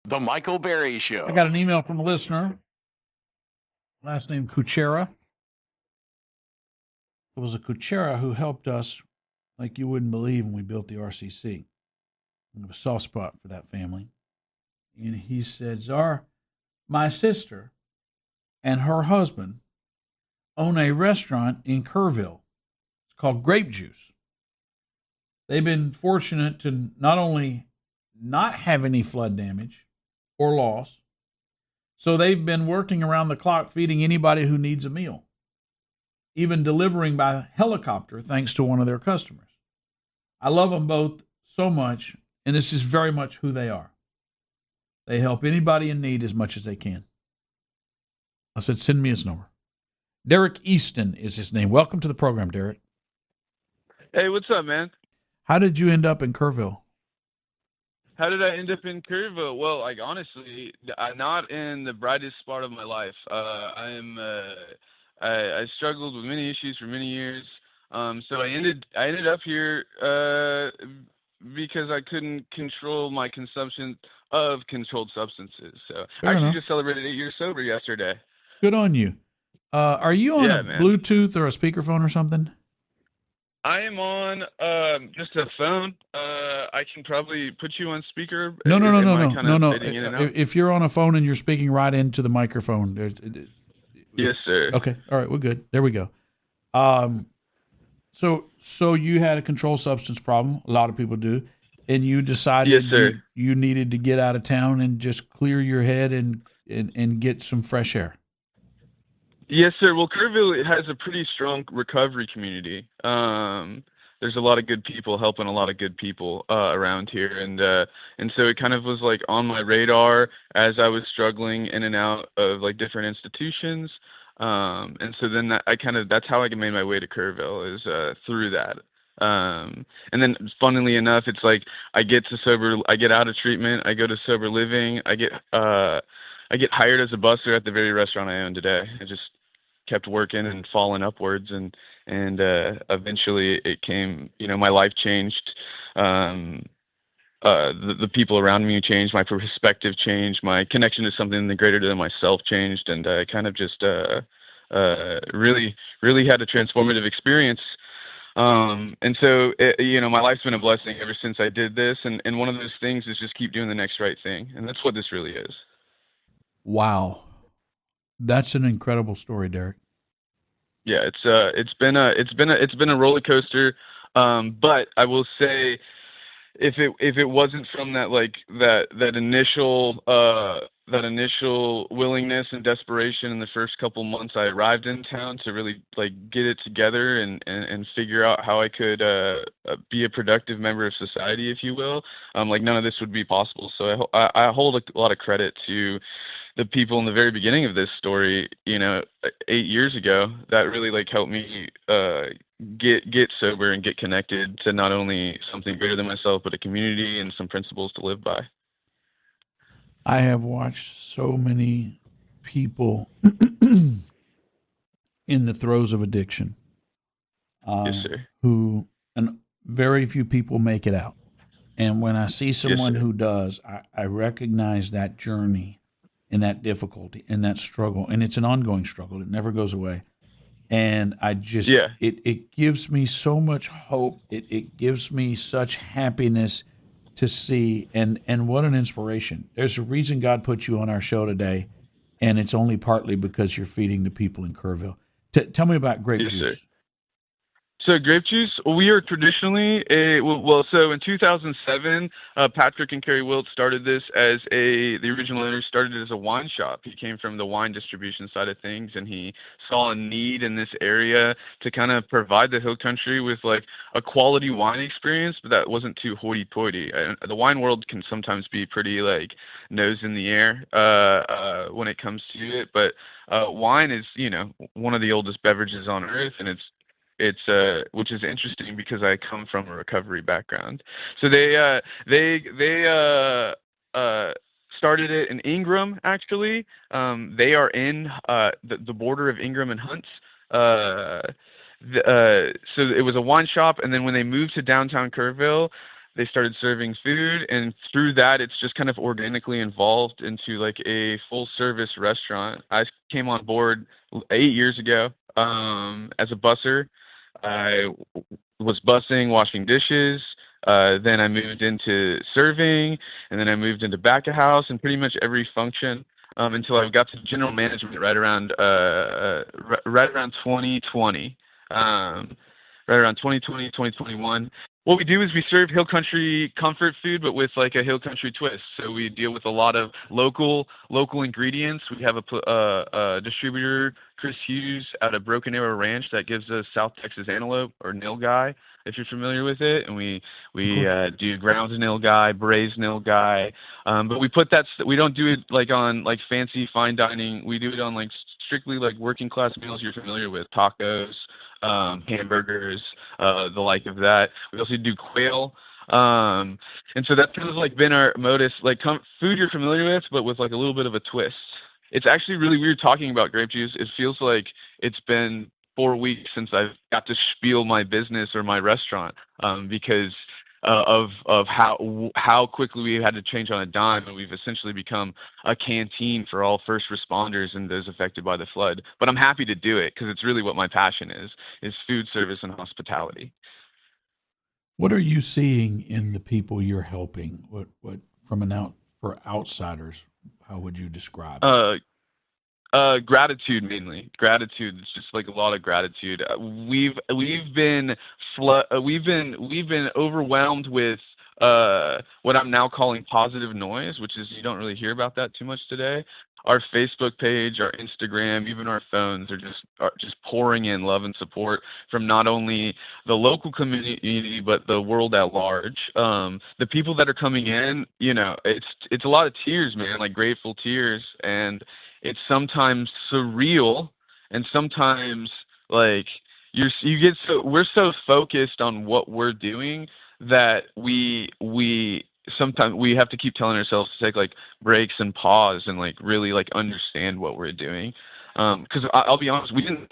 The Michael Berry I Show. got an email from a listener, last name Kuchera. It was a Kuchera who helped us like you wouldn't believe when we built the RCC. I have a soft spot for that family. And he said, Czar, my sister and her husband own a restaurant in Kerrville. It's called Grape Juice. They've been fortunate to not only not have any flood damage or loss, so they've been working around the clock feeding anybody who needs a meal, even delivering by helicopter thanks to one of their customers. I love them both so much, and this is very much who they are. They help anybody in need as much as they can. I said, send me his number. Derek Easton is his name. Welcome to the program, Derek. Hey, what's up, man? How did you end up in Kerrville? How did I end up in Kerrville? Well, like honestly, I'm not in the brightest spot of my life. I struggled with many issues for many years. So I ended up here because I couldn't control my consumption of controlled substances. So I actually just celebrated 8 years sober yesterday. Good on you. Are you on a man. Bluetooth or a speakerphone or something? I am on just a phone. I can probably put you on speaker. No. No. If you're on a phone and you're speaking right into the microphone, Yes, sir. Okay, all right, we're good. There we go. So you had a controlled substance problem. A lot of people do, and you decided Yes, sir. you needed to get out of town and just clear your head and get some fresh air. Yes, sir. Well, Kerrville has a pretty strong recovery community. There's a lot of good people helping a lot of good people around here, and so it kind of was like on my radar as I was struggling in and out of like different institutions, and so then that's how I made my way to Kerrville is through that. And then, funnily enough, it's like I get out of treatment, I go to sober living, I get hired as a busser at the very restaurant I own today. I just kept working and falling upwards, and eventually it came. My life changed. The people around me changed. My perspective changed. My connection to something greater than myself changed, and I kind of just really had a transformative experience. And so, my life's been a blessing ever since I did this. And one of those things is just keep doing the next right thing. And that's what this really is. Wow. That's an incredible story, Derek. Yeah, it's been a roller coaster. But I will say, if it wasn't from that initial willingness and desperation in the first couple months I arrived in town to really get it together and figure out how I could be a productive member of society, if you will, none of this would be possible. So I hold a lot of credit to the people in the very beginning of this story, 8 years ago, that really helped me get sober and get connected to not only something greater than myself, but a community and some principles to live by. I have watched so many people in the throes of addiction, Yes, sir. and very few people make it out. And when I see someone Yes, who does, I recognize that journey and that difficulty and that struggle. And it's an ongoing struggle. It never goes away. And I just, it gives me so much hope. It gives me such happiness to see, and what an inspiration. There's a reason God put you on our show today, and it's only partly because you're feeding the people in Kerrville. Tell me about Grape Juice. Sir. So Grape Juice, we are traditionally so in 2007, Patrick and Carrie Wilt started this as the original owner started it as a wine shop. He came from the wine distribution side of things, and he saw a need in this area to kind of provide the Hill Country with a quality wine experience, but that wasn't too hoity-toity. The wine world can sometimes be pretty nose in the air when it comes to it, but wine is one of the oldest beverages on earth, and it's which is interesting because I come from a recovery background. So they started it in Ingram, actually. They are in the border of Ingram and Hunts. So it was a wine shop, and then when they moved to downtown Kerrville, they started serving food, and through that it's just kind of organically evolved into like a full service restaurant. I came on board 8 years ago as a busser. I was bussing, washing dishes. Then I moved into serving, and then I moved into back of house and pretty much every function until I got to general management right around 2020. Right around 2020, 2021. What we do is we serve hill country comfort food, but with like a hill country twist. So we deal with a lot of local ingredients. We have a distributor, Chris Hughes, out of Broken Arrow Ranch that gives us South Texas antelope or nilgai, if you're familiar with it. And we do ground nilgai, braised nilgai. But we put that. We don't do it like on like fancy fine dining. We do it on like strictly like working class meals you're familiar with, tacos, hamburgers, the like of that. We also do quail. And so that's kind of like been our modus, like food you're familiar with, but with like a little bit of a twist. It's actually really weird talking about grape juice. It feels like it's been 4 weeks since I've got to spiel my business or my restaurant, because of how quickly we had to change on a dime, and we've essentially become a canteen for all first responders and those affected by the flood. But I'm happy to do it because it's really what my passion is food service and hospitality. What are you seeing in the people you're helping? What from an out for outsiders? How would you describe it? Gratitude mainly. Gratitude. It's just like a lot of gratitude. We've been overwhelmed with what I'm now calling positive noise, which is you don't really hear about that too much today. Our Facebook page, our Instagram, even our phones are just pouring in love and support from not only the local community but the world at large. The people that are coming in, it's a lot of tears, man, like grateful tears, and it's sometimes surreal, and sometimes like we're so focused on what we're doing that we sometimes we have to keep telling ourselves to take like breaks and pause and like really like understand what we're doing. Because I'll be honest, we didn't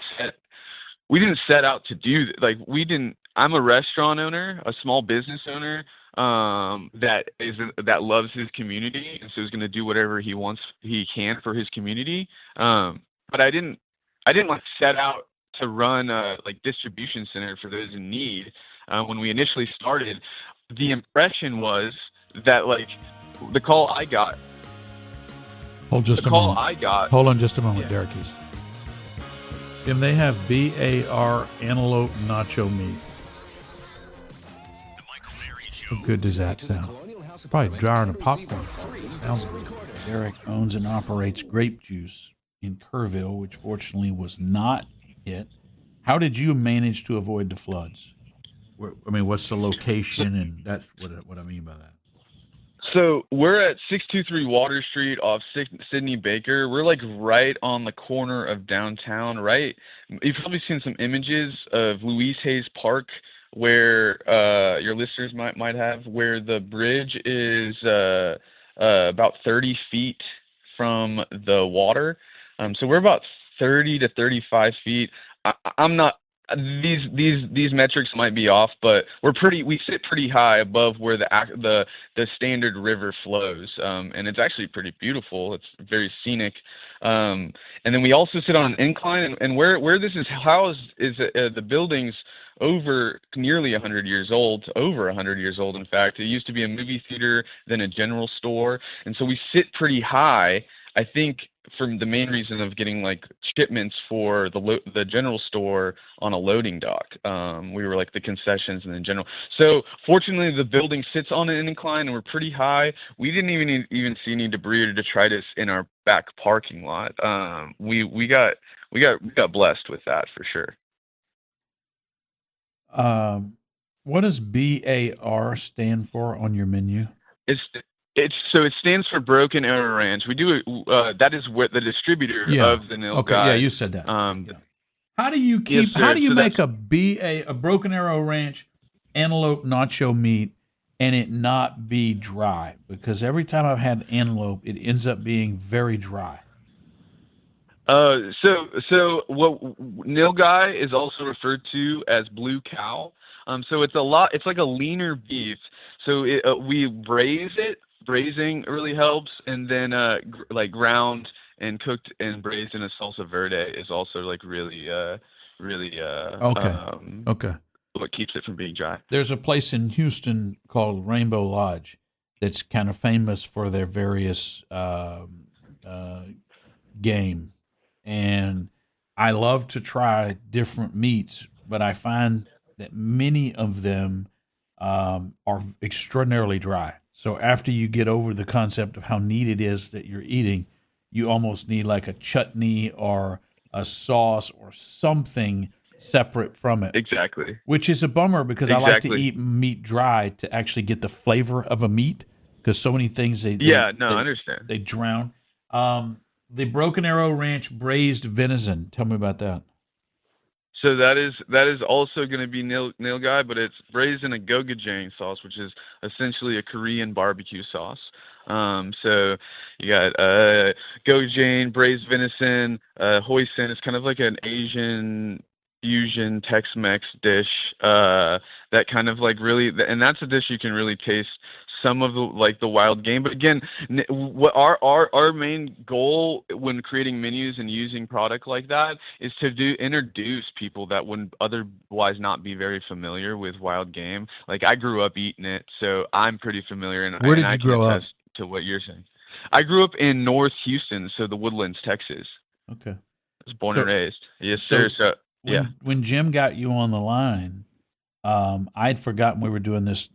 set out to do like we didn't. I'm a restaurant owner, a small business owner, that loves his community, and so is going to do whatever he can for his community. But I didn't like set out to run a like distribution center for those in need. When we initially started, the impression was that like the call I got, Hold just the a call moment. I got, Hold on just a moment, yeah. Derek. Jim, they have BAR antelope nacho meat. How good does that sound? Probably jarring a popcorn. Sounds good. Derek owns and operates Grape Juice in Kerrville, which fortunately was not hit. How did you manage to avoid the floods? What's the location? And that's what I mean by that. So we're at 623 Water Street off Sidney Baker. We're like right on the corner of downtown, right? You've probably seen some images of Louise Hayes Park where your listeners might have, where the bridge is about 30 feet from the water. So we're about 30 to 35 feet. I'm not. These metrics might be off, but we sit pretty high above where the standard river flows, and it's actually pretty beautiful. It's very scenic, and then we also sit on an incline, and where this is housed is the building's over nearly 100 years old, over 100 years old. In fact, it used to be a movie theater, then a general store, and so we sit pretty high. I think for the main reason of getting like shipments for the general store on a loading dock. We were like the concessions and the general. So fortunately, the building sits on an incline and we're pretty high. We didn't even see any debris or detritus in our back parking lot. We got blessed with that for sure. What does BAR stand for on your menu? So it stands for Broken Arrow Ranch. We do that is what the distributor of the nil Okay, guy. yeah, you said that. Yeah. How do you Yes, how sir. do you So make a Broken Arrow Ranch antelope nacho meat and it not be dry? Because every time I've had antelope, it ends up being very dry. So what nilgai is also referred to as blue cow. So it's like a leaner beef. So we braise it. Braising really helps, and then like ground and cooked and braised in a salsa verde is also like really Okay. Okay. what keeps it from being dry. There's a place in Houston called Rainbow Lodge that's kind of famous for their various uh, game, and I love to try different meats, but I find that many of them are extraordinarily dry. So after you get over the concept of how neat it is that you're eating, you almost need like a chutney or a sauce or something separate from it, Exactly. which is a bummer because I like to Exactly. eat meat dry to actually get the flavor of a meat because so many things Yeah, no, I understand. they drown. The Broken Arrow Ranch braised venison. Tell me about that. So that is also going to be nilgai, but it's braised in a gochujang sauce, which is essentially a Korean barbecue sauce. So you got gochujang, braised venison, hoisin. It's kind of like an Asian fusion Tex-Mex dish. That kind of like really, and that's a dish you can really taste some of the wild game. But again, what our main goal when creating menus and using product like that is to introduce people that would otherwise not be very familiar with wild game. Like I grew up eating it, so I'm pretty familiar, and Where and did I you can grow up? attest to what you're saying. I grew up in North Houston, so the Woodlands, Texas. Okay. I was born and So raised. Yes, sir. so So yeah. when Jim got you on the line, I'd forgotten we were doing this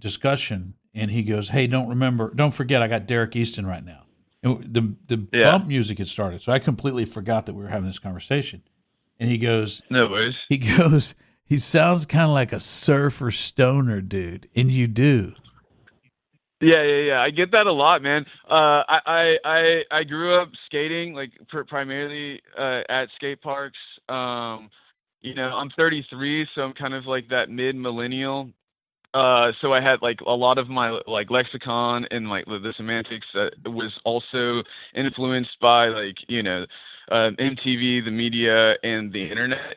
discussion, and he goes, "Hey, don't forget, I got Derek Easton right now." And the Yeah. bump music had started, so I completely forgot that we were having this conversation. And No worries. he goes, he sounds kind of like a surfer stoner dude, and you do. Yeah. I get that a lot, man. I grew up skating, like primarily at skate parks. I'm 33, so I'm kind of like that mid millennial. So I had like a lot of my like lexicon and like the semantics that was also influenced by like MTV, the media, and the internet.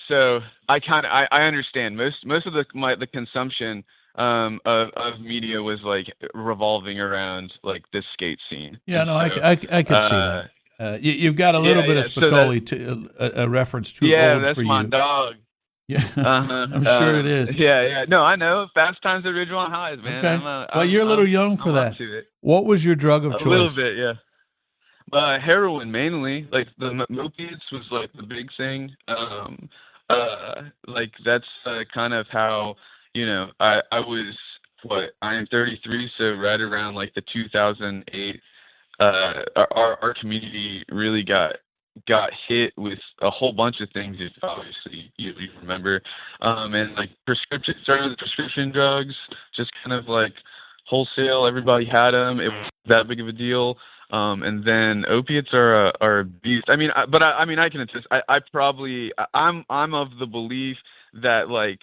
So I understand most of the consumption of media was like revolving around like this skate scene, Yeah, and no, so I could see that. You've got a little bit of yeah. So that Spicoli, to a reference too yeah, old that's for my you. dog. Yeah, Uh-huh. I'm sure it is. Yeah. No, I know. Fast times at Ridgemont Highs, man. Okay. Well, you're a little young for I'm up that. to it. What was your drug of A little choice? bit, yeah. Heroin mainly. Like the opiates was like the big thing. Like that's kind of how I was. What I am 33, so right around like the 2008 our community really got hit with a whole bunch of things. If obviously you remember, and like prescription started with prescription drugs, just kind of like wholesale. Everybody had them. It was that big of a deal. And then opiates are a beast. I mean, I mean, I can attest. I'm of the belief that like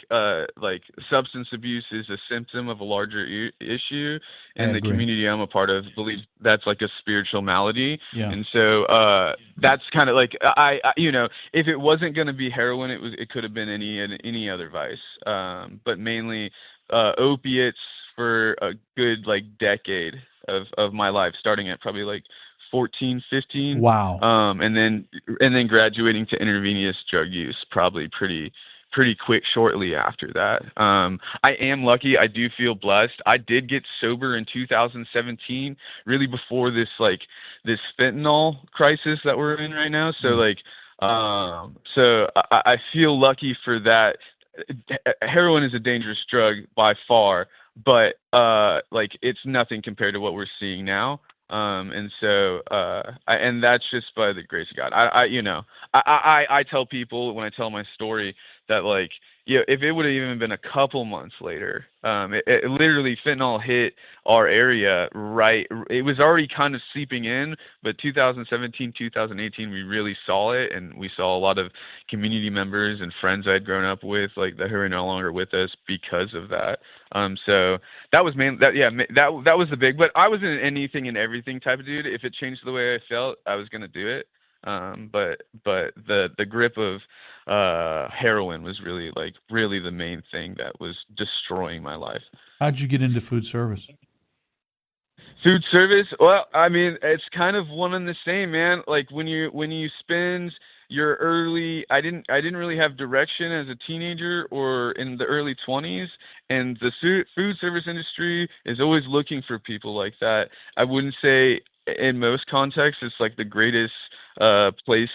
substance abuse is a symptom of a larger issue, I and the agree. community I'm a part of believes that's like a spiritual malady. Yeah. And so that's kind of like if it wasn't going to be heroin, it could have been any other vice. But mainly opiates for a good like decade of my life, starting at probably like 14, 15, Wow. And then graduating to intravenous drug use probably pretty quick shortly after that. I am lucky. I do feel blessed. I did get sober in 2017, really before this fentanyl crisis that we're in right now. So Yeah. I feel lucky for that. Heroin is a dangerous drug by far, but like it's nothing compared to what we're seeing now. And that's just by the grace of God. I tell people when I tell my story that like if it would have even been a couple months later, it literally fentanyl hit our area right. It was already kind of seeping in, but 2017, 2018, we really saw it, and we saw a lot of community members and friends I'd grown up with, like that who are no longer with us because of that. So that was that was the big. But I was an anything and everything type of dude. If it changed the way I felt, I was gonna do it. But the grip of heroin was really the main thing that was destroying my life. How'd you get into food service? Food service? Well, I mean, it's kind of one and the same, man. Like when you spend your early, I didn't really have direction as a teenager or in the early 20s, and the food service industry is always looking for people like that. I wouldn't say in most contexts it's like the greatest place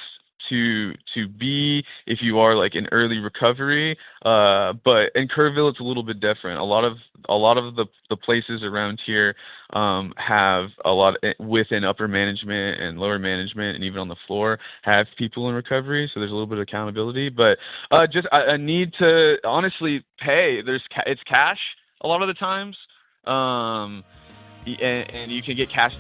to be if you are like in early recovery. But in Kerrville it's a little bit different. A lot of the places around here have a lot within upper management and lower management and even on the floor have people in recovery, so there's a little bit of accountability. But just a need to honestly pay. It's cash a lot of the times, and you can get cashed.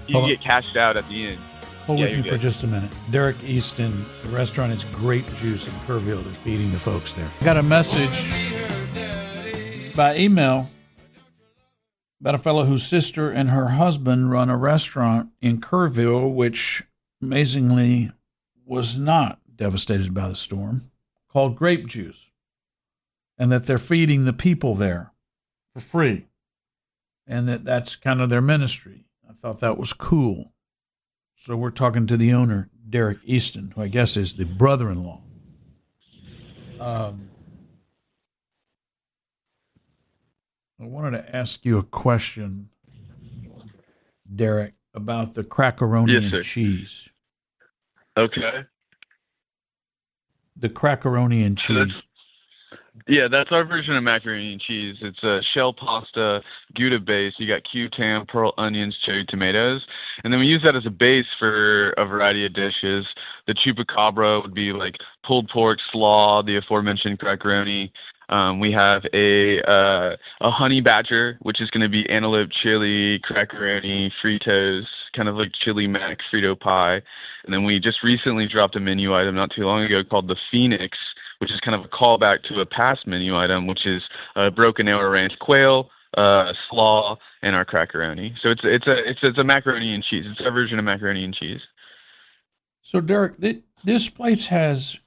You can get cashed out at the end. Hold Yeah, with you're me for good. just a minute. Derek Easton, the restaurant is Grape Juice in Kerrville. They're feeding the folks there. I got a message by email about a fellow whose sister and her husband run a restaurant in Kerrville, which amazingly was not devastated by the storm, called Grape Juice, and that they're feeding the people there for free, and that's kind of their ministry. I thought that was cool. So we're talking to the owner, Derek Easton, who I guess is the brother-in-law. I wanted to ask you a question, Derek, about the crackaroni Yes, and sir. cheese. Okay. The crackaroni and So cheese. that's our version of macaroni and cheese. It's a shell pasta, Gouda base. You got Q-tam, pearl onions, cherry tomatoes, and then we use that as a base for a variety of dishes. The chupacabra would be like pulled pork, slaw, the aforementioned crackaroni. We have a honey badger, which is going to be antelope chili, crackaroni, Fritos, kind of like chili mac Frito pie. And then we just recently dropped a menu item not too long ago called the Phoenix, which is kind of a callback to a past menu item, which is broken arrow ranch quail, slaw, and our crackaroni. So it's a macaroni and cheese. It's our version of macaroni and cheese. So, Derek, this place has,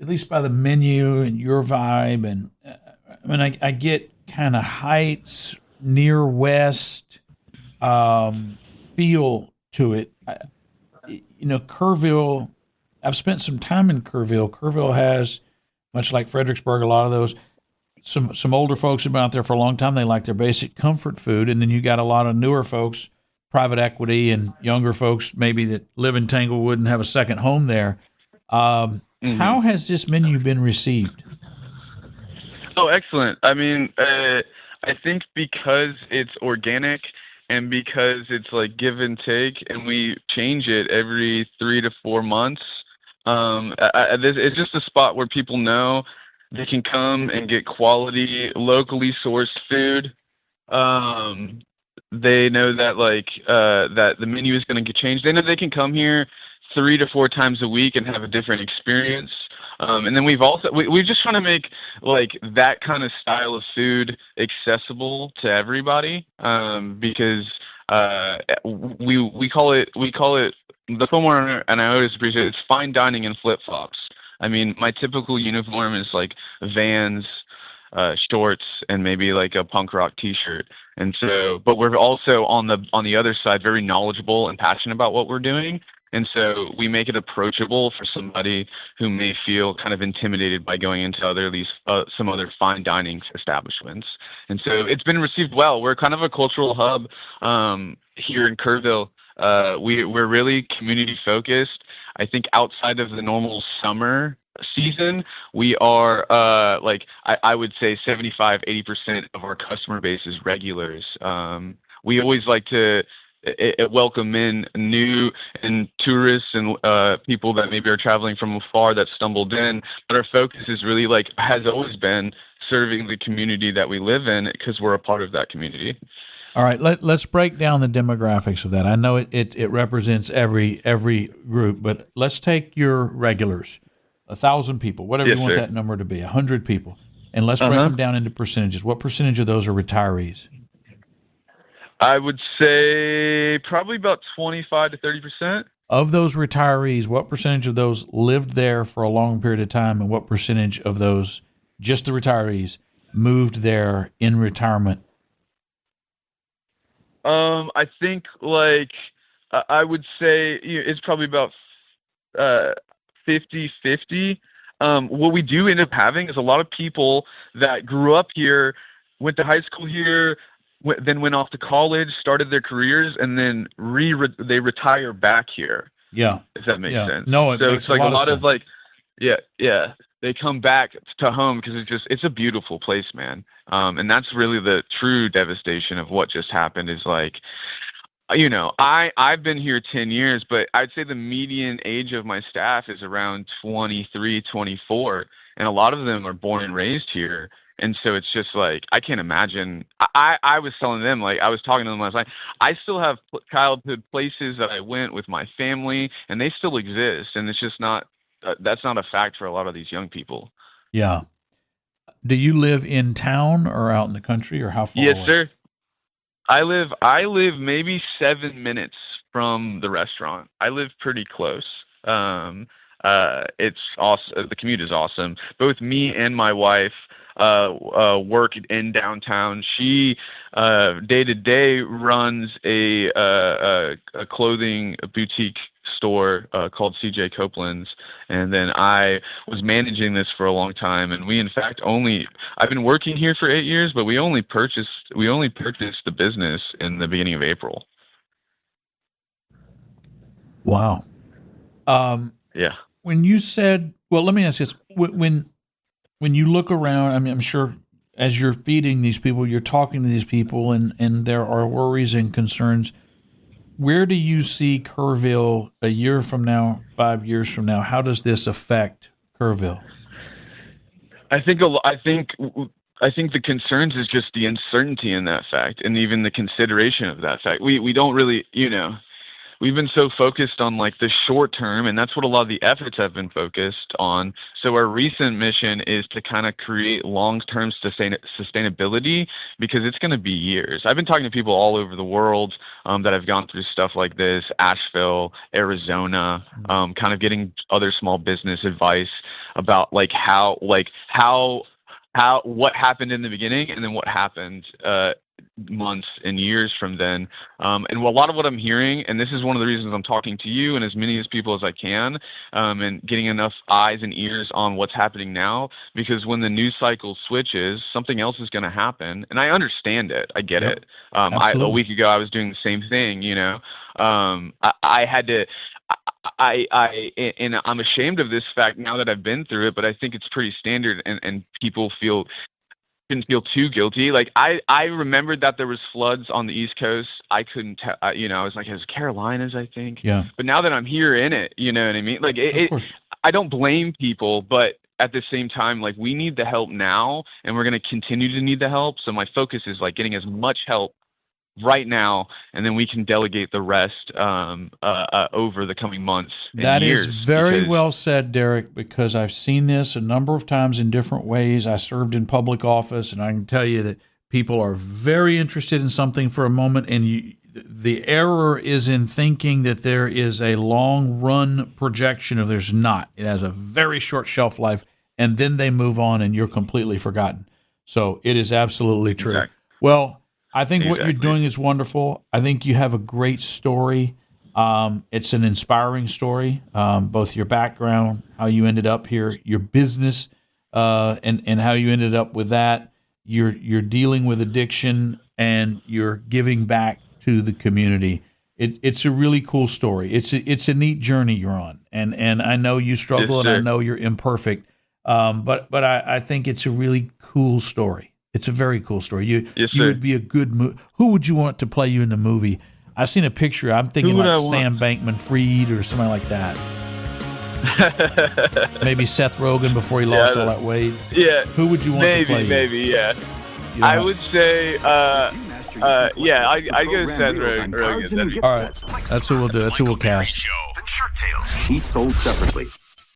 at least by the menu and your vibe, and I mean, I get kind of Heights, near West feel to it. Kerrville, I've spent some time in Kerrville. Kerrville has, much like Fredericksburg, a lot of those. Some older folks have been out there for a long time. They like their basic comfort food, and then you got a lot of newer folks, private equity, and younger folks maybe that live in Tanglewood and have a second home there. How has this menu been received? Oh, excellent. I mean, I think because it's organic and because it's like give and take, and we change it every 3 to 4 months. It's just a spot where people know they can come and get quality, locally sourced food. They know that that the menu is going to get changed. They know they can come here 3 to 4 times a week and have a different experience. And then we just trying to make like that kind of style of food accessible to everybody, because we call it the former, and I always appreciate it, it's fine dining in flip flops. I mean, my typical uniform is like Vans, shorts, and maybe like a punk rock T-shirt. And so, but we're also on the other side very knowledgeable and passionate about what we're doing. And so we make it approachable for somebody who may feel kind of intimidated by going into some other fine dining establishments. And so it's been received well. We're kind of a cultural hub here in Kerrville. We're really community focused. I think outside of the normal summer season, we are I would say 75-80% of our customer base is regulars. We always like to welcome in new and tourists and people that maybe are traveling from afar that stumbled in, but our focus is really has always been serving the community that we live in because we're a part of that community. All right, let's break down the demographics of that. I know it represents every group, but let's take your regulars, 1,000 people, whatever Yes, you want sir. that number to be, 100 people, and let's break them down into percentages. What percentage of those are retirees? I would say probably about 25 to 30%. Of those retirees, what percentage of those lived there for a long period of time, and what percentage of those, just the retirees, moved there in retirement? I think like I would say it's probably about 50-50. What we do end up having is a lot of people that grew up here, went to high school here, then went off to college, started their careers, and then they retire back here. Yeah. If that makes sense. No, it so makes it's like a lot of sense. like, yeah, they come back to home because it's a beautiful place, man. And that's really the true devastation of what just happened. Is like, I've been here 10 years, but I'd say the median age of my staff is around 23, 24, and a lot of them are born and raised here. And so it's just like, I can't imagine. I was telling them, like, I was talking to them last night, I still have childhood places that I went with my family, and they still exist. And it's just not, that's not a fact for a lot of these young people. Yeah. Do you live in town or out in the country, or how far Yes, away? sir. I live maybe 7 minutes from the restaurant. I live pretty close. It's awesome. The commute is awesome. Both me and my wife work in downtown. She day to day runs a clothing boutique store called CJ Copeland's, and then I was managing this for a long time. And we, in fact, I've been working here for 8 years, but we only purchased the business in the beginning of April. Wow. Yeah. When you said, well, let me ask this: when you look around, I mean, I'm sure as you're feeding these people, you're talking to these people, and there are worries and concerns. Where do you see Kerrville a year from now, 5 years from now? How does this affect Kerrville? I think the concerns is just the uncertainty in that fact, and even the consideration of that fact. We don't really, we've been so focused on like the short term, and that's what a lot of the efforts have been focused on. So our recent mission is to kind of create long-term sustainability, because it's going to be years. I've been talking to people all over the world that have gone through stuff like this, Asheville, Arizona, kind of getting other small business advice about what happened in the beginning and then what happened months and years from then. And a lot of what I'm hearing, and this is one of the reasons I'm talking to you and as many as people as I can, and getting enough eyes and ears on what's happening now, because when the news cycle switches, something else is going to happen. And I understand it. I get it. A week ago, I was doing the same thing, I had to, and I'm ashamed of this fact now that I've been through it, but I think it's pretty standard, and people shouldn't feel too guilty. Like I remembered that there was floods on the East Coast. I couldn't tell, I was like, it was Carolinas, I think. Yeah. But now that I'm here in it, you know what I mean? Like I don't blame people, but at the same time, like, we need the help now, and we're going to continue to need the help. So my focus is like getting as much help right now, and then we can delegate the rest over the coming months and years. That is very well said, Derek, because I've seen this a number of times in different ways. I served in public office, and I can tell you that people are very interested in something for a moment, and the error is in thinking that there is a long-run projection of there's not. It has a very short shelf life, and then they move on, and you're completely forgotten. So it is absolutely true. Exactly. Well, I think what you're doing is wonderful. I think you have a great story. It's an inspiring story, both your background, how you ended up here, your business, and how you ended up with that. You're dealing with addiction, and you're giving back to the community. It's a really cool story. It's a neat journey you're on, and I know you struggle, Yes, and I know you're imperfect, but I think it's a really cool story. It's a very cool story. You would be a good who would you want to play you in the movie? I've seen a picture. I'm thinking like Sam Bankman-Fried or somebody like that. Maybe Seth Rogen before he lost all that weight. Yeah. Who would you want to play you? Maybe, yeah. I would say, I'd go Seth Rogen. All right. That's who we'll do. That's who we'll cast. Each sold separately.